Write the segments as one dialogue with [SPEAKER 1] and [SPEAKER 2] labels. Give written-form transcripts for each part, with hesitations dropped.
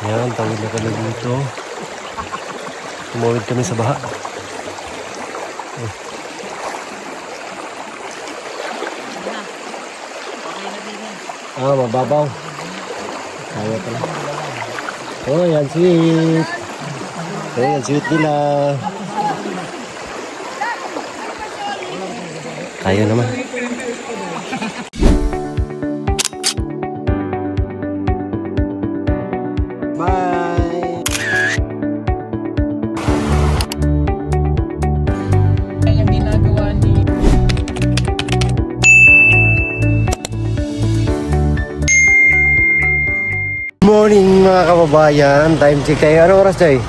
[SPEAKER 1] Yan, tawid na kami dito. Tumawid kami sa baha. Mababaw. Kaya pala. Oh, yan sweet. Oh, yan sweet nila. Kaya naman. Bye.
[SPEAKER 2] Ang ginagawa ni
[SPEAKER 1] Morning mga kababayan. Time check tayo. Ano oras tayo?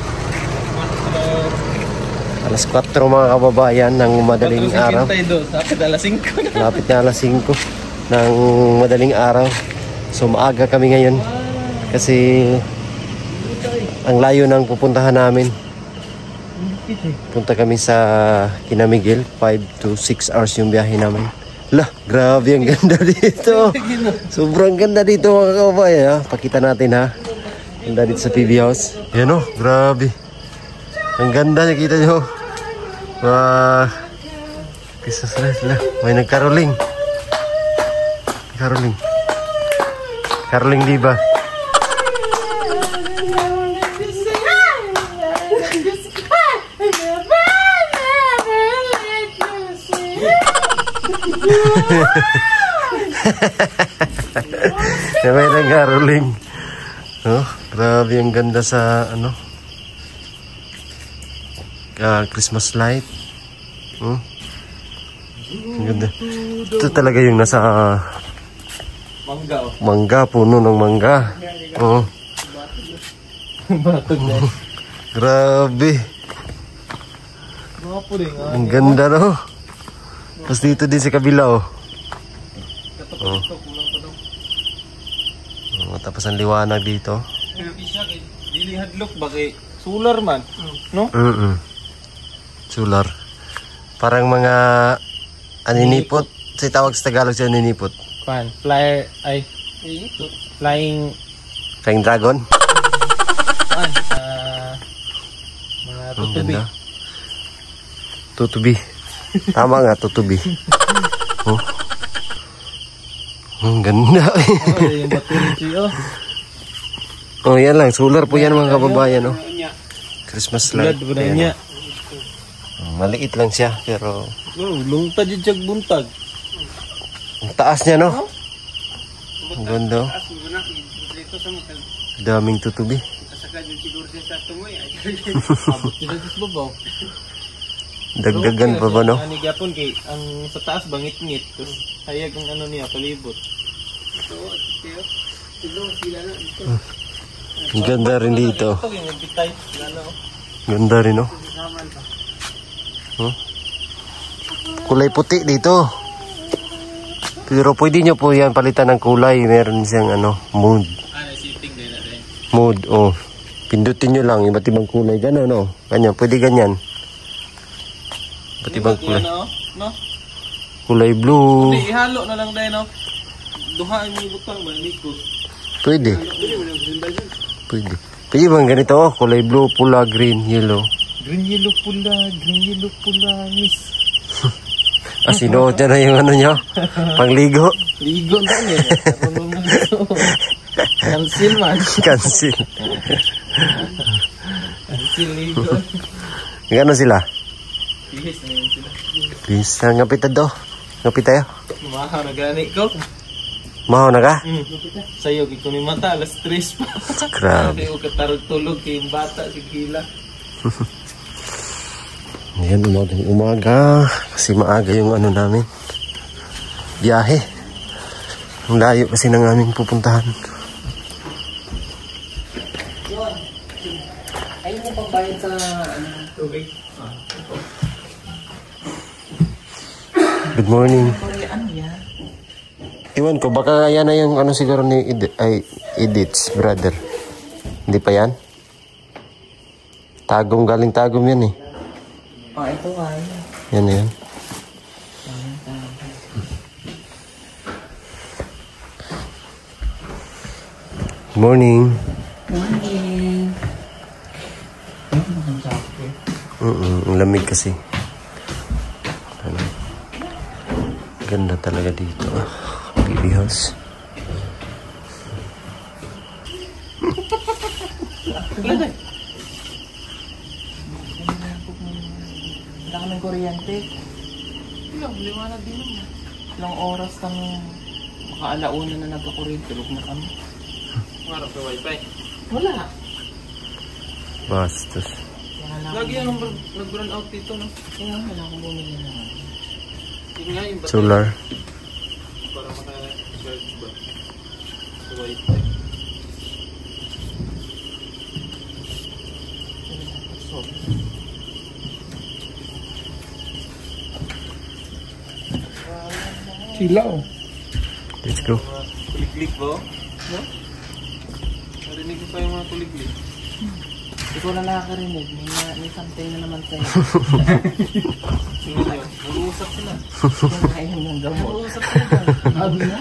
[SPEAKER 1] Alas 4 mga kababayan ng madaling araw.
[SPEAKER 2] Lapit alas 5.
[SPEAKER 1] Lapit na alas 5 ng madaling araw. So maaga kami ngayon. Kasi ang layo ng pupuntahan namin. Punta kami sa Kinamigil. 5 to 6 hours yung biyahe namin. Lah, grabe ang ganda dito. Sobrang ganda dito mga kababayan. Ha? Pakita natin ha. Ganda dito sa PB House. Yan o, grabe. Ang ganda, nakita nyo. Kisas na. May nagkaroling. Caroling diba? May nagkaroling. Oh, grabe ang ganda sa ano. Christmas light. Ang ganda. Ito talaga yung nasa mangga, puno ng mangga. Oh. Grabe. Ang ganda no. Tapos dito din sa kabila oh. Tapos ang liwanag dito.
[SPEAKER 2] Dili hadlok bagay solar man, no?
[SPEAKER 1] Solar. Parang mga aninipot. Sa tawag sa Tagalog sa aninipot. Flying dragon.
[SPEAKER 2] Mga tutubi.
[SPEAKER 1] Tutubi. Tama nga, tutubi. Oh. Ang ganda.
[SPEAKER 2] Yung battery
[SPEAKER 1] oh, yan lang. Solar po yan mga kababayan. Oh. Christmas light.
[SPEAKER 2] Ayan,
[SPEAKER 1] maliit lang siya, pero
[SPEAKER 2] lungtad yung tiyag buntag.
[SPEAKER 1] ang taas niya, no? Ang ganda. Daming tutubi. Dagdagan pa ba, no?
[SPEAKER 2] Anigapon kay ang sa taas bangit-ngit. Tapos hayag ang ano niya, palibot.
[SPEAKER 1] Ang ganda rin dito. Ganda rin, no? Kulay puti dito. Pero pwede nyo po yan palitan ng kulay. Meron siyang ano, mood. Mood, oh. Pindutin nyo lang, iba't ibang kulay. Gano'n, no? Ganyan, pwede ganyan. Iba't ibang kulay.
[SPEAKER 2] No?
[SPEAKER 1] Kulay blue.
[SPEAKER 2] Hindi, ihalo na lang dahil, no? Duhaan mo yung butang, malikot.
[SPEAKER 1] Pwede. Pwede bang ganito, oh? Kulay blue, pula, green, yellow.
[SPEAKER 2] Green, yellow, pula, miss.
[SPEAKER 1] Sinuot niya na yung ano niya? Pangligo?
[SPEAKER 2] Ligo na niya. Cancel man.
[SPEAKER 1] Cancel.
[SPEAKER 2] Cancel ligo.
[SPEAKER 1] Gano'n sila?
[SPEAKER 2] Bihis na yun sila.
[SPEAKER 1] Bihis na. Ngapit na do. Ngapit tayo.
[SPEAKER 2] Mahaw na gani ko.
[SPEAKER 1] Mahaw na ka?
[SPEAKER 2] Sayo, kiko ni mata. Alas 3 pa.
[SPEAKER 1] Grabe.
[SPEAKER 2] Kaya katarog-tulog kay yung bata. Sigila.
[SPEAKER 1] Ayan, umaga. Kasi maaga yung ano namin. Biyahe. Ang layo kasi ng aming pupuntahan.
[SPEAKER 2] Ayun mo pagbayad sa tubig.
[SPEAKER 1] Good morning.
[SPEAKER 2] Ano yan?
[SPEAKER 1] Iwan ko, baka yan na yung ano siguro ni Edith's brother. Hindi pa yan? Tagom, galing Tagom yan eh.
[SPEAKER 2] Oh, ito ay.
[SPEAKER 1] Yan na yan. Morning.
[SPEAKER 2] Morning.
[SPEAKER 1] Malamig kasi. Ano? Ganda talaga dito. Baby house.
[SPEAKER 2] Wala kaming kuryente. Liwanag din naman. Ilang oras kang makaalauna na nagka-kuryente. Tulog na kami. Marap sa wifi? Wala.
[SPEAKER 1] Bastos.
[SPEAKER 2] Lagi yan nag-run out dito, no? Kaya wala akong bumili naman. Yun nga yung
[SPEAKER 1] Solar.
[SPEAKER 2] para maka-charge ba? Sa wifi. Silaw.
[SPEAKER 1] Let's go.
[SPEAKER 2] Kuliglig ba? No? Narinig ko pa yung mga kuliglig. Ikaw na nakakarinig. May something na naman sa'yo. Mag-uusap sila. Kinain ng gamot. Mag-uusap sila.
[SPEAKER 3] Sabi na?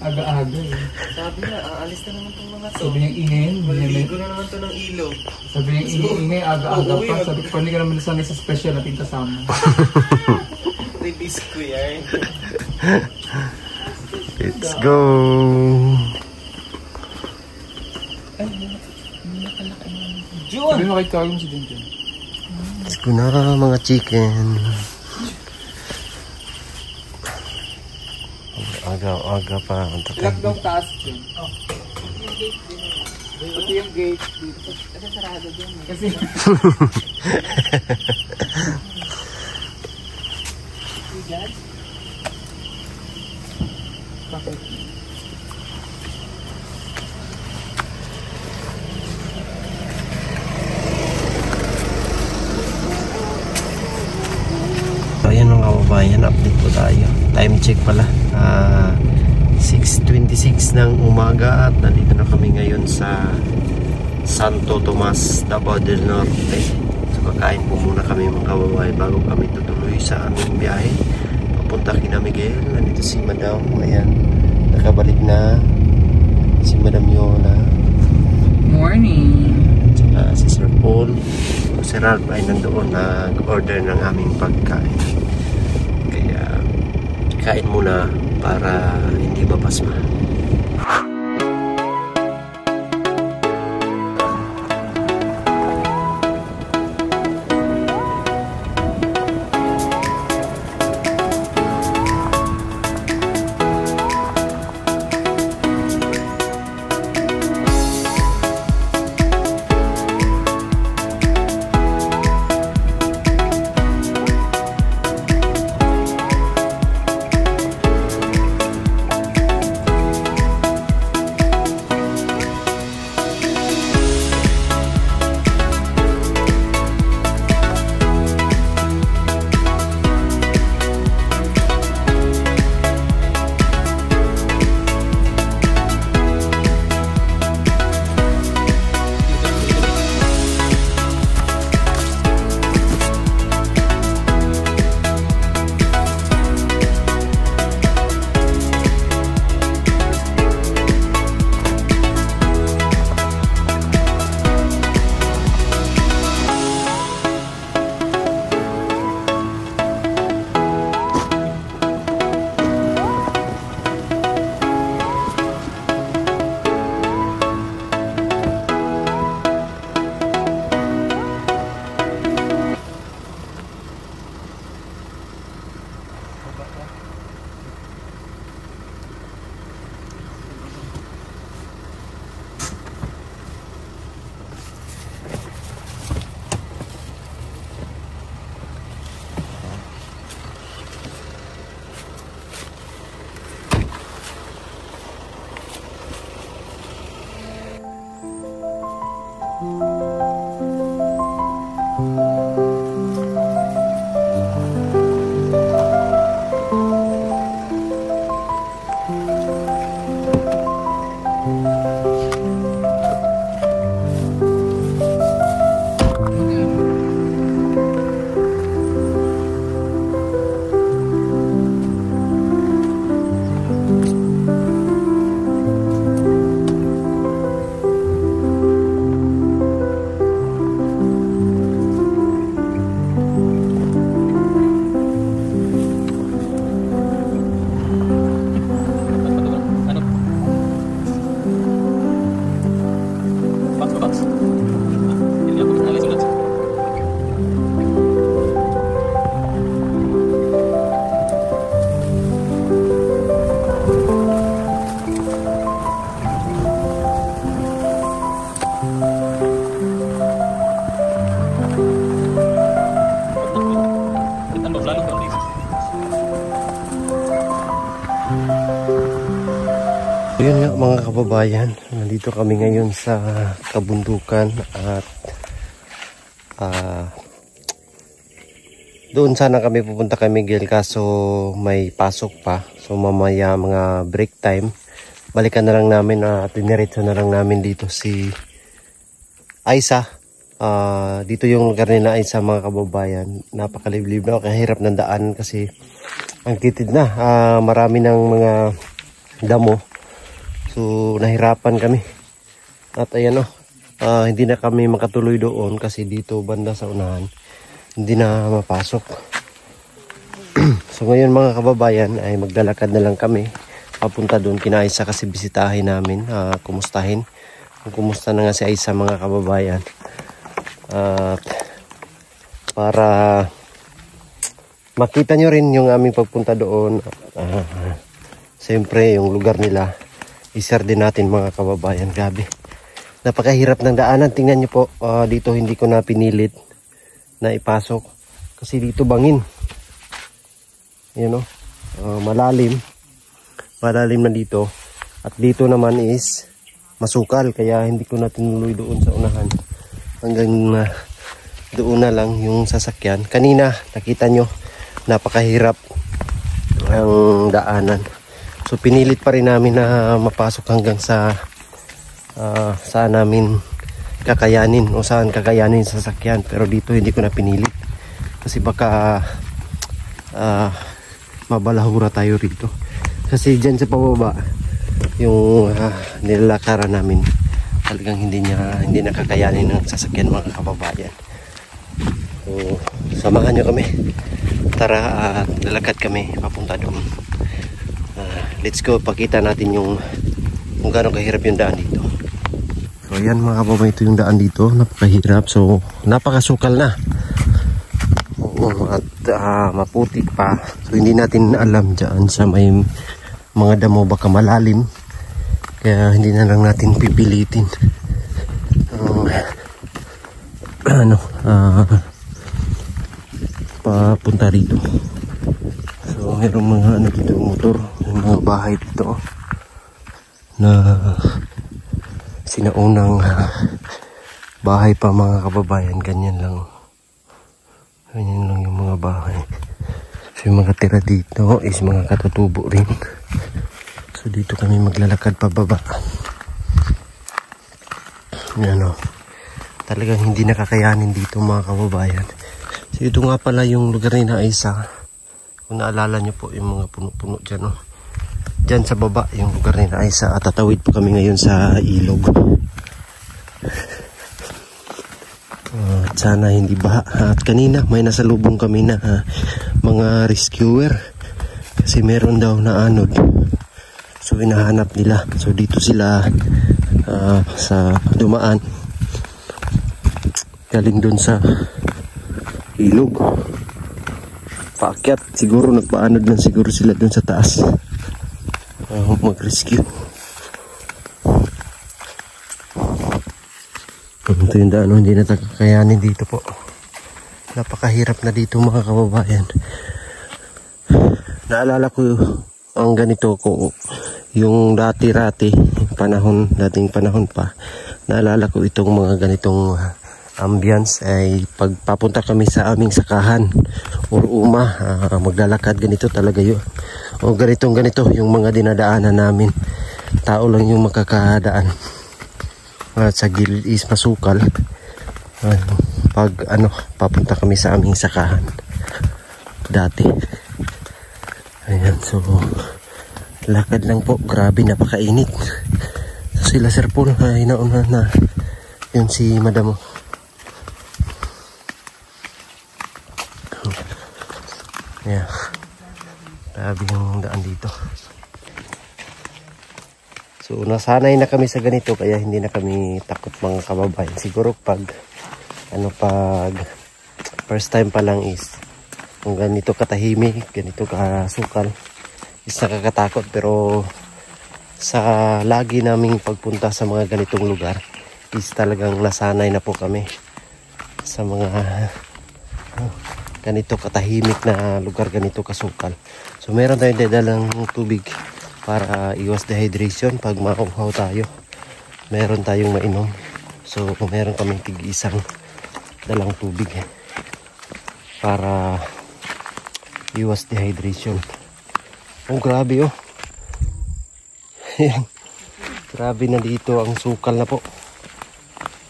[SPEAKER 3] Aga-aga eh.
[SPEAKER 2] Sabi na, aalis na naman itong mga to.
[SPEAKER 3] Sabi niyang ingay.
[SPEAKER 2] Maliligo na naman ito ng ilaw.
[SPEAKER 3] Sabi niyang ingay, aga-aga pa. Sabi ko, hindi ka naman nasanay sa special natin kasama.
[SPEAKER 2] May biskuit yan.
[SPEAKER 1] Let's go.
[SPEAKER 3] Sabi mo kay Kagum si Junjun.
[SPEAKER 1] Let's go na mga chicken. Aga pa.
[SPEAKER 3] Lockdown taas dyan. Pati yung gate dito.
[SPEAKER 2] Kasi sarado dyan eh.
[SPEAKER 3] Kasi bakit?
[SPEAKER 1] Ayan mga kababayan, update po tayo. Time check pala. 6:26 ng umaga at nandito na kami ngayon sa Santo Tomas, Davao del Norte. So kakain po muna kami mga kababayan bago kami tutuloy sa aming biyahe. Papunta kina Miguel. Nandito si Madam. Ayan, nakabalik na si Madam Yola.
[SPEAKER 3] Morning!
[SPEAKER 1] Tsaka si Sir Paul. Si Ralph ay nandoon nag-order ng aming pagkain. Kaya kain muna para hindi mapasma.
[SPEAKER 2] lalo ko dito.
[SPEAKER 1] Yun nga mga kababayan, nandito kami ngayon sa kabundukan at doon sana kami pupunta kay Miguel kaso may pasok pa. So mamaya mga break time, balikan na lang namin at diniretso na lang namin dito si Aisa. Dito yung lugar nila Aisa mga kababayan. Napakaliblib na, kahirap ng daan kasi ang kitid na. Marami ng mga damo. So nahirapan kami. At ayan hindi na kami makatuloy doon kasi dito banda sa unahan hindi na mapasok. So ngayon mga kababayan ay maglalakad na lang kami papunta doon kina Aisa kasi bisitahin namin, kumustahin kung kumusta na nga si Aisa mga kababayan. Para makita nyo rin yung aming pagpunta doon. Siyempre yung lugar nila i-share din natin mga kababayan. Gabi, napakahirap ng daanan. Tingnan nyo po, dito hindi ko na pinilit na ipasok kasi dito bangin, malalim na dito at dito naman is masukal kaya hindi ko na tinuloy doon sa unahan hanggang doon na lang yung sasakyan. Kanina nakita nyo napakahirap ang daanan, so pinilit pa rin namin na mapasok hanggang sa saan namin kakayanin o saan kakayanin sa sasakyan, pero dito hindi ko na pinilit kasi baka mabalahura tayo rito kasi dyan sa pababa yung nilalakaran namin talagang hindi na kakayanin ng sasakyan mga kababayan. So samahan nyo kami, tara at lalakad kami papunta doon. Let's go, pakita natin yung kung gaano kahirap yung daan dito. So ayan mga kababayan, ito yung daan dito, napakahirap. So napakasukal na. At maputik pa. So hindi natin alam dyan sa may mga damo baka malalim. Kaya hindi na lang natin pipilitin. Papunta rito. So mayroong mga dito motor, yung mga bahay dito na sinaunang bahay pa mga kababayan. Ganyan lang yung mga bahay. So yung mga tira dito is mga katutubo rin. So dito kami maglalakad pababa. Yan talagang hindi nakakayanin dito mga kababayan. So ito nga pala yung lugar ni Aisa. Kung naalala nyo po yung mga puno-puno dyan dyan sa baba yung lugar ni Aisa. At tatawid po kami ngayon sa ilog. Sana hindi baha. At kanina may nasalubong kami na mga rescuer kasi meron daw na anod. So hinahanap nila. So dito sila sa dumaan galing dun sa ilog. Paakyat, siguro nagpaanod lang siguro sila dun sa taas mag-rescue. Ito yung daan, hindi na kakayanin dito po. Napakahirap na dito mga kababayan. Naalala ko ang ganito ko yung dati-rati dating panahon pa. Naalala ko itong mga ganitong ambience ay pagpapunta kami sa aming sakahan or maglalakad, ganito talaga yun. O ganito yung mga dinadaanan namin. Tao lang yung makakadaan. At sa gilid is masukal. Pag papunta kami sa aming sakahan dati. Ayan, so lakad lang po. Grabe, napakainit. So sila Sir Paul ay nauna na. Yun si Madam. Yeah. Grabe yung daan dito. So nasanay na kami sa ganito kaya hindi na kami takot mga kababayan. Siguro pag first time pa lang is kung ganito katahimik, ganito kasukal is nakakatakot, pero sa lagi naming pagpunta sa mga ganitong lugar is talagang nasanay na po kami sa mga ganito katahimik na lugar, ganito kasukal. So meron tayong dadalang tubig para iwas dehydration pag mauhaw tayo. Meron tayong mainom. So meron kaming tig-isang dalang tubig para iwas dehydration. Oh, grabe oh. Grabe na dito ang sukal na po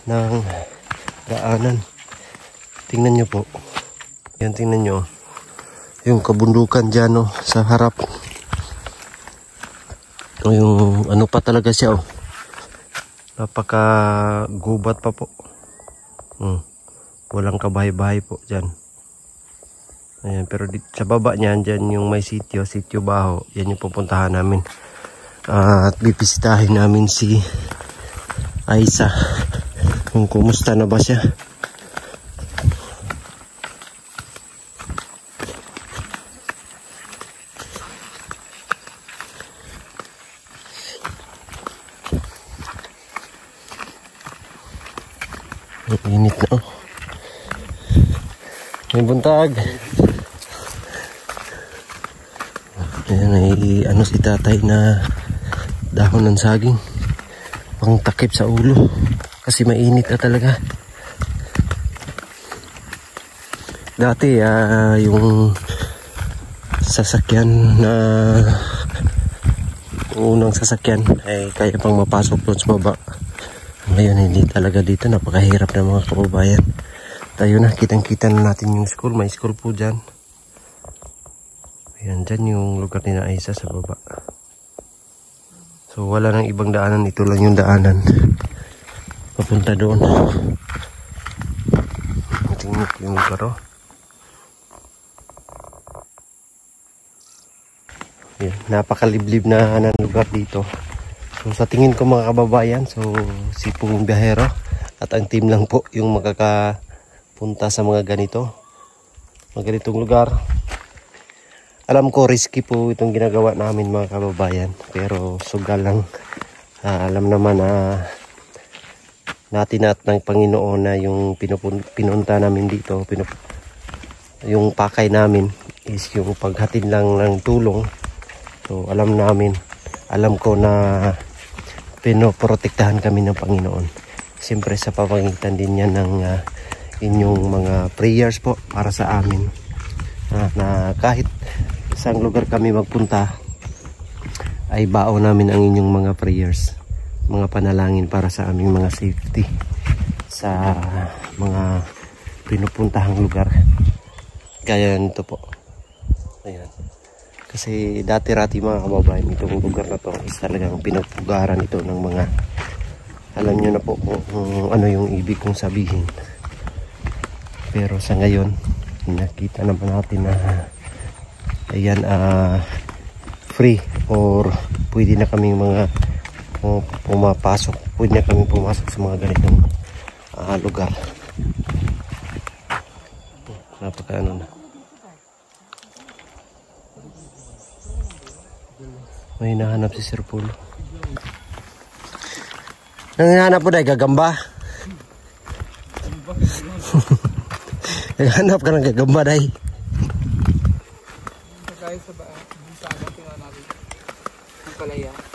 [SPEAKER 1] ng daanan. Tingnan nyo po. Yan, tingnan nyo. Yung kabundukan dyan oh, sa harap. O yung ano pa talaga siya oh. Napaka gubat pa po. Walang kabahay-bahay po dyan. Ayan, pero sa baba niyan, dyan yung may sitio Baho. Yan yung pupuntahan namin. At bibisitahin namin si Aiza. Kung kumusta na ba siya. Ang init na oh. May buntag. Ayan ay ano si tatay na dahon ng saging. Pang takip sa ulo. Kasi mainit na talaga. Dati yung sasakyan na unang sasakyan ay kaya pang mapasok doon sa baba. Ngayon hindi talaga dito, napakahirap ng mga kababayan. Tayo na, kitang-kita na natin yung school. May school po dyan. Ayan, dyan yung lugar ni Aiza sa baba. So wala nang ibang daanan, ito lang yung daanan papunta doon. Tingnan ko yung lugar oh. Ayan, napakaliblib na lugar dito. So sa tingin ko mga kababayan, so si Pong Biyahero at ang team lang po yung makakapunta sa mga ganitong lugar. Alam ko risky po itong ginagawa namin mga kababayan, pero sugal lang. Alam naman na natin at ng Panginoon na yung pinunta namin dito, yung pakay namin is yung paghatid lang ng tulong. So alam ko na pinoprotektahan kami ng Panginoon. Siyempre sa pamamagitan din yan ng inyong mga prayers po para sa amin. Na kahit isang lugar kami magpunta ay baon namin ang inyong mga prayers, mga panalangin para sa aming mga safety sa mga pinupuntahang lugar. Kaya nito po. Ayan. Kasi dati-rati mga kababayan, itong lugar na to is talagang pinupugaran ito ng mga, alam nyo na po kung ano yung ibig kong sabihin. Pero sa ngayon, nakita naman natin na ayan, free or pwede na kaming mga pwede na kaming pumasok sa mga ganitong lugar. Napaka ano na. May hinahanap si Sir Pulo. Nanghahanap po dahil gagamba. Nanghahanap ka ng gagamba dahil.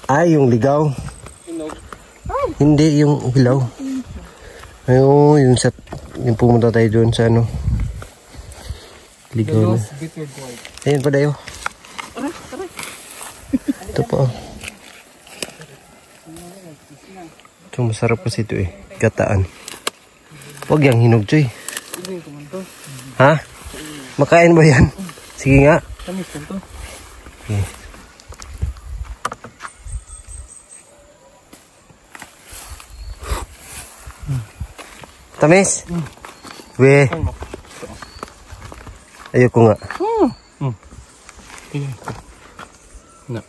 [SPEAKER 1] Ay, yung ligaw. Hindi, yung hilaw. Ay, oo, yung pumunta tayo doon sa ano. Ligaw na. Ayan pa dayo. Ito po. Ito masarap kasi ito eh. Gataan. Huwag yang hinog choy. Ha? Makain ba yan? Sige nga. Okay. Tamis? We. Ayoko nga.
[SPEAKER 2] No.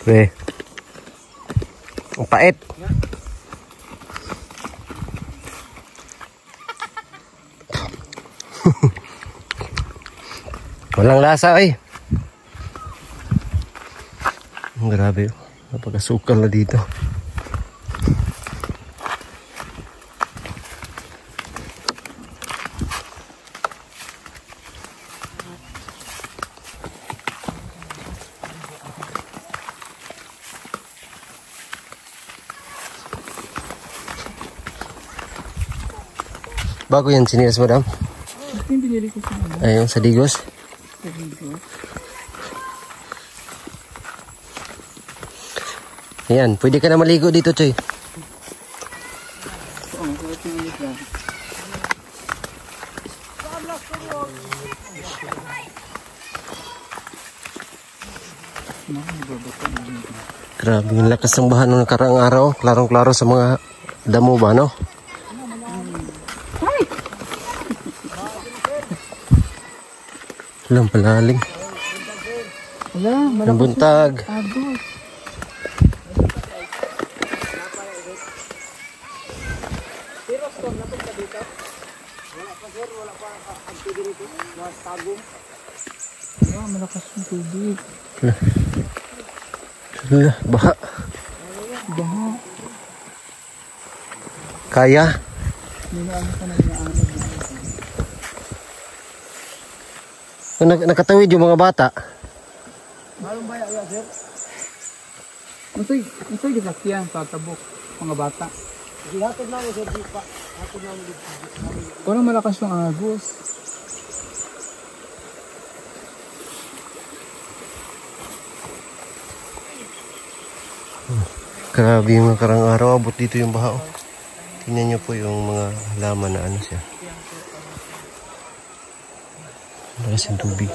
[SPEAKER 1] We. Ang pait. Walang lasa eh. Grabe. Napakasukal na dito. Bago yan, sinilas mo, dam?
[SPEAKER 3] Yung binili ko sa ano.
[SPEAKER 1] Ayun, sa Digos.
[SPEAKER 3] Sa video.
[SPEAKER 1] Ayan, pwede ka na maligo dito, Choy.
[SPEAKER 3] Oo, suot yung ulit lang.
[SPEAKER 1] Grabe, yung lakas ng bahan nung nakaraang araw. Klarong-klaro sa mga damo ba, no? Alam, palalim.
[SPEAKER 3] Wala,
[SPEAKER 1] Ang buntag.
[SPEAKER 3] agos. Wala, malakas yung tubig.
[SPEAKER 1] Wala, baha.
[SPEAKER 3] Baha.
[SPEAKER 1] Kaya?
[SPEAKER 3] Hindi na ano ka na inaanod.
[SPEAKER 1] Nakatawid yung mga bata.
[SPEAKER 3] Unsay gisakyan sa tabok mga bata. Parang malakas yung agos.
[SPEAKER 1] Grabe yung nakarang araw. Abot dito yung baha. Oh. Tingnan nyo po yung mga halaman na ano siya. Lakas yung tubig.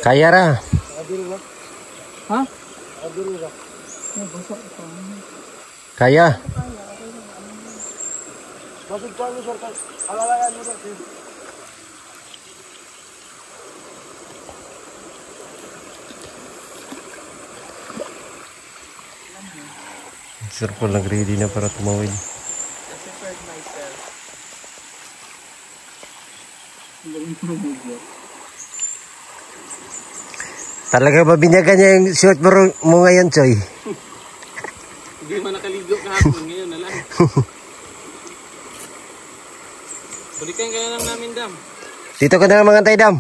[SPEAKER 1] Kaya ra.
[SPEAKER 3] Ha?
[SPEAKER 1] Kaya. Sir Paul nag-ready na para tumawid. Talaga ba binyagan niya yung short mo ngayon, Choy?
[SPEAKER 2] Hindi man nakaligo kahapon, ngayon na lang. Balikan ka na lang namin, Dam.
[SPEAKER 1] Dito ka na lang mga Dam.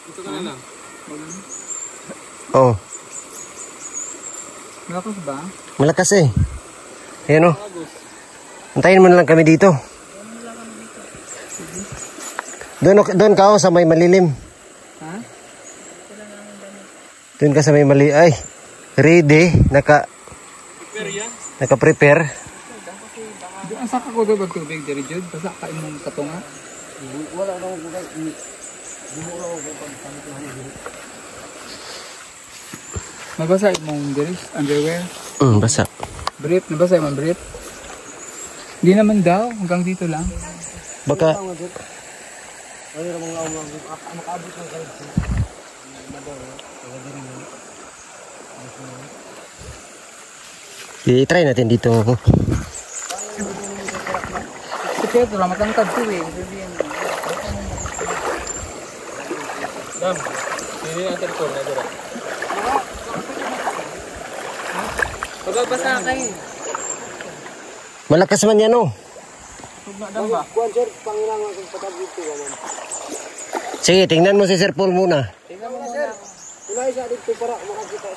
[SPEAKER 2] Dito ka na lang.
[SPEAKER 1] Oh,
[SPEAKER 3] Malakas ba?
[SPEAKER 1] malakas eh. Ayan oh.
[SPEAKER 2] Agos.
[SPEAKER 1] Antayin mo na lang kami dito. Doon ka oh, sa may malilim.
[SPEAKER 3] Ha?
[SPEAKER 1] Doon ka sa may mali. Ay, ready. Naka-prepare.
[SPEAKER 3] Ang saka ko doon magtubig diri jud, basta ka imong katunga. Wala na ko kay Nabasa imong diri underwear.
[SPEAKER 1] Basa.
[SPEAKER 3] Brief, nabasa imong brief. Hindi naman daw, hanggang dito lang.
[SPEAKER 1] Baka i-try natin dito.
[SPEAKER 3] Si Pedro, matangkad to eh.
[SPEAKER 2] Dam, hindi natin ito. Nadira. Pagbabasa kayo.
[SPEAKER 1] Malakas man yan oh. Sige, tingnan mo si Sir Paul muna.
[SPEAKER 3] Tingnan mo sir. Unay siya dito para makakita.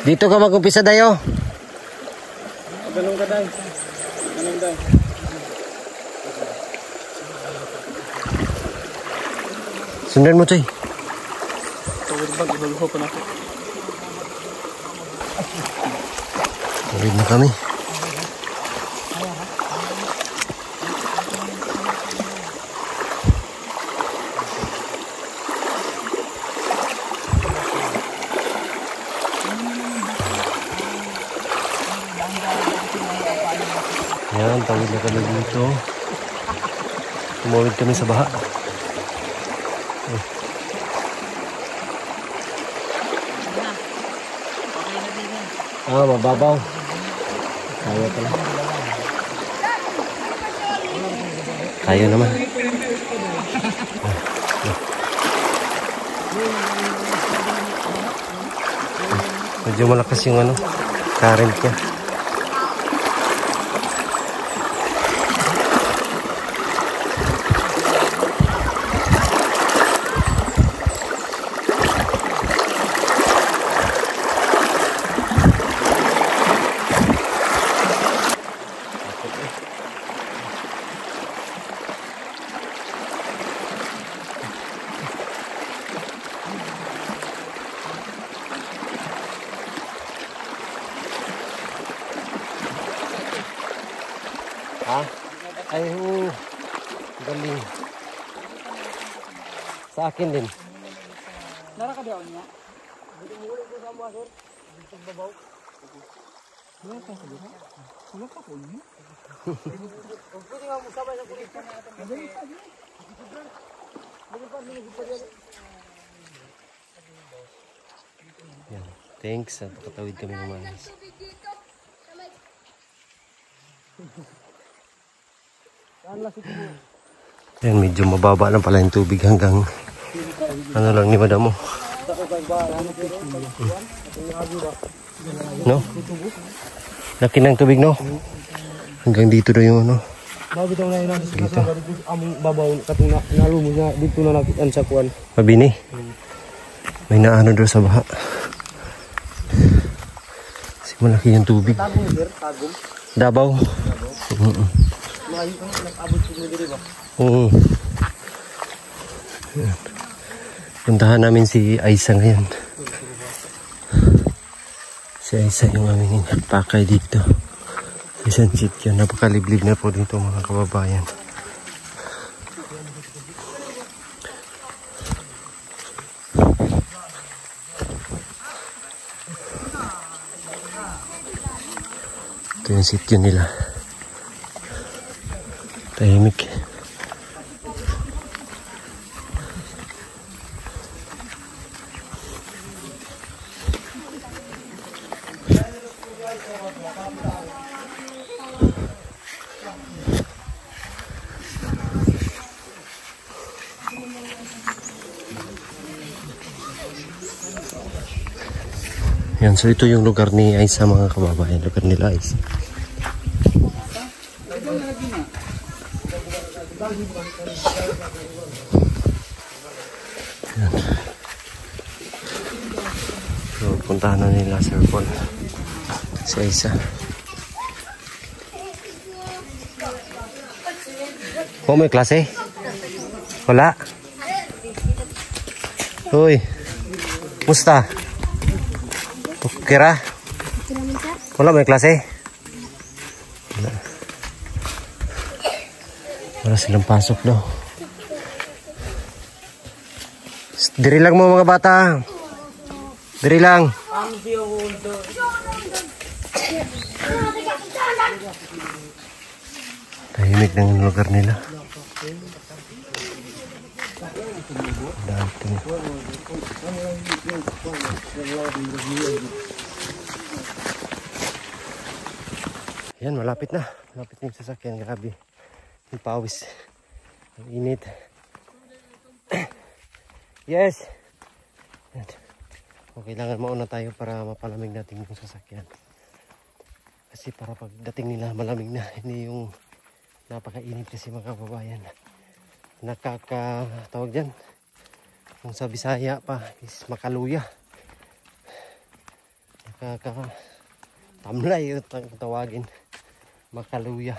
[SPEAKER 1] Dito ka mag-umpisa dayo.
[SPEAKER 2] Ganun ka, Dam. Ganun, Dam.
[SPEAKER 1] Sundan mo, Choy.
[SPEAKER 2] Power bag, ibaluho pa na ako.
[SPEAKER 1] Ulit na kami. Yan, tawid na kami dito. Tumawid kami sa baha. Mababaw. Kaya pala. Kaya naman. Medyo malakas yung current niya. Galing. Sa akin din.
[SPEAKER 3] Nara ka daw niya? Wala pa ko niya.
[SPEAKER 1] Yan. Thanks. Pakatawid kami ng malas. Yan, medyo mababa lang pala yung tubig hanggang ano lang ni madam mo. No? Laki ng tubig, no? Hanggang dito daw yung ano. Dito. Mabini. May naano daw sa baha. Kasi malaki yung tubig. Dabaw. Oo. Puntahan namin si Aisa ngayon. Si Aisa yung aming pakay dito. Isang sityo. Napakaliblib na po dito mga kababayan. Ito yung sityo nila. Tahimik. Yan, so ito yung lugar ni Aisa mga kababayan. Lugar nila Aisa. Yan. So, puntahan na nila Sir Paul. Si Aisa. Oh, may klase? Wala? Uy. Musta? Kira? Wala may klase? Wala silang pasok daw. Diri lang mo mga bata. Diri lang. Tahimik ng lugar nila. Yan, malapit na. Malapit na yung sasakyan. Grabe. Yung pawis. Ang init. Yes. Yan. O, kailangan mauna tayo para mapalamig natin yung sasakyan. Kasi para pagdating nila malamig na. Hindi yung napakainit kasi mga kababayan. Nakakatawag dyan. Kung sa Bisaya pa is makaluya. Nakakatamlay yung tawagin. Makaluya.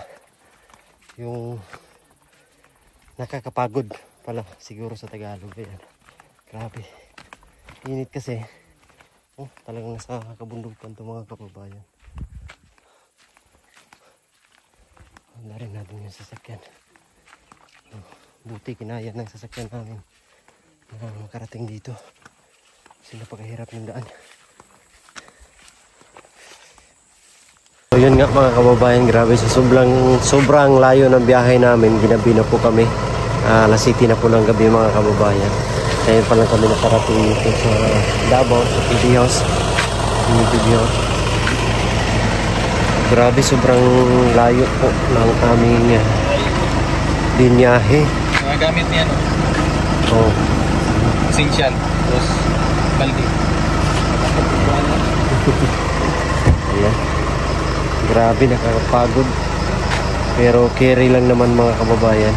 [SPEAKER 1] Yung nakakapagod pala siguro sa Tagalog. Ayan. Grabe. Init kasi. Oh, talagang nasa kabundukan to mga kababayan. Wala rin natin yung sasakyan. Oh, buti kinaya ng sasakyan namin na makarating dito. Kasi napakahirap ng daan. So yun nga mga kababayan, grabe sa sobrang layo ng biyahe namin. Ginabi na po kami. Alas 7 na po ng gabi mga kababayan. Ngayon pa lang kami nakarating dito sa Davao, sa PD House. Grabe, sobrang layo po ng aming binyahe.
[SPEAKER 2] Mga gamit niya, no?
[SPEAKER 1] Oh.
[SPEAKER 2] Essential. Tapos, balde.
[SPEAKER 1] Ayan. Grabe, nakakapagod. Pero carry lang naman mga kababayan.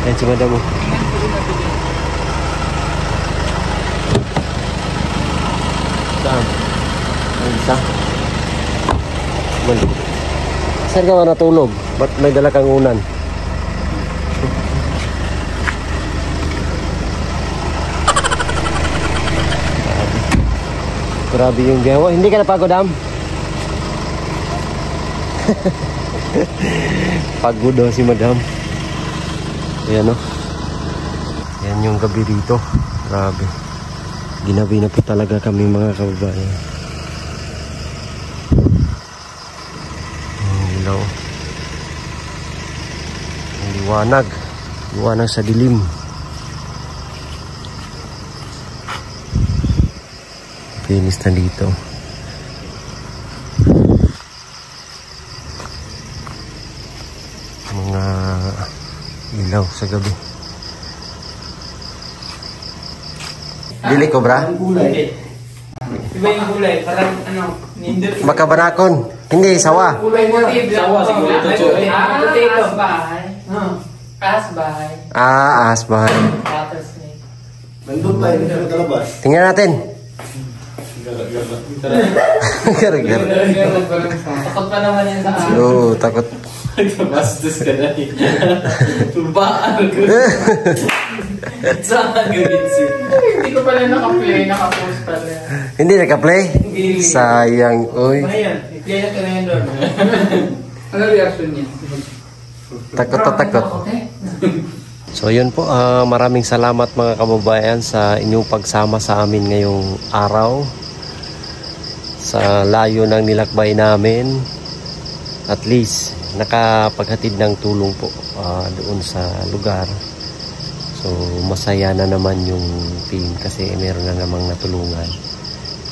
[SPEAKER 1] Ayan si madam mo. Saan? Ayan sa? Mali. Saan ka ba natulog? Ba't may dala kang unan? Grabe yung biyahe. Hindi ka napagod, Am? Pagod daw si madam. Ayan o. Ayan yung gabi dito. Grabe. Ginabi na po talaga kami mga kababayan. Ang ilaw. Ang liwanag. Liwanag sa dilim. Pinis na dito. Mga ilaw sa gabi. Dili ko bra?
[SPEAKER 2] Iba yung kulay, parang ano, nindot.
[SPEAKER 1] Makabanakon. Hindi, sawa.
[SPEAKER 2] Kulay mo, sawa siguro ito. Potato. Bahay. Asbahay.
[SPEAKER 1] Asbahay.
[SPEAKER 2] Rattlesnake.
[SPEAKER 4] Nandun tayo sa kalabas.
[SPEAKER 1] Tingnan natin. Gara-gara.
[SPEAKER 2] Takot pa naman yan sa akin.
[SPEAKER 1] Oo, takot.
[SPEAKER 2] Bastos ka na eh. Tubaan ko. Saan ka gawin siya? Hindi ko pala naka-play, naka-post pala.
[SPEAKER 1] Hindi naka-play? Sayang, oy.
[SPEAKER 2] Ayan, i-play natin na yun doon.
[SPEAKER 3] Ano reaction niya?
[SPEAKER 1] Takot na takot. So yun po, maraming salamat mga kababayan sa inyong pagsama sa amin ngayong araw. Sa layo ng nilakbay namin. At least, nakapaghatid ng tulong po doon sa lugar. So masaya na naman yung team kasi meron na namang natulungan.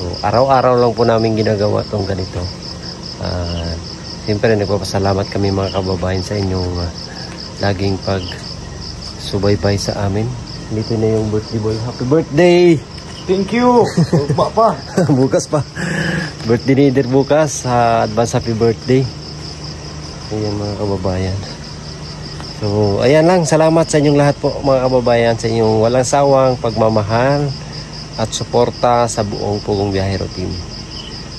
[SPEAKER 1] So araw-araw lang po namin ginagawa tong ganito. Siyempre nagpapasalamat kami mga kababayan sa inyong laging pag-subaybay sa amin. Dito na yung birthday boy. Happy birthday!
[SPEAKER 4] Thank you! Pa.
[SPEAKER 1] Bukas pa. Birthday ni Eder bukas. Advance happy birthday. Ayan mga kababayan. So, ayan lang. Salamat sa inyong lahat po mga kababayan sa inyong walang sawang pagmamahal at suporta sa buong Pugong Biyahero team.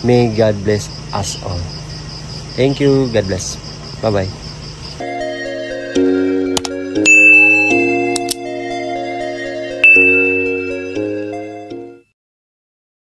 [SPEAKER 1] May God bless us all. Thank you. God bless. Bye-bye.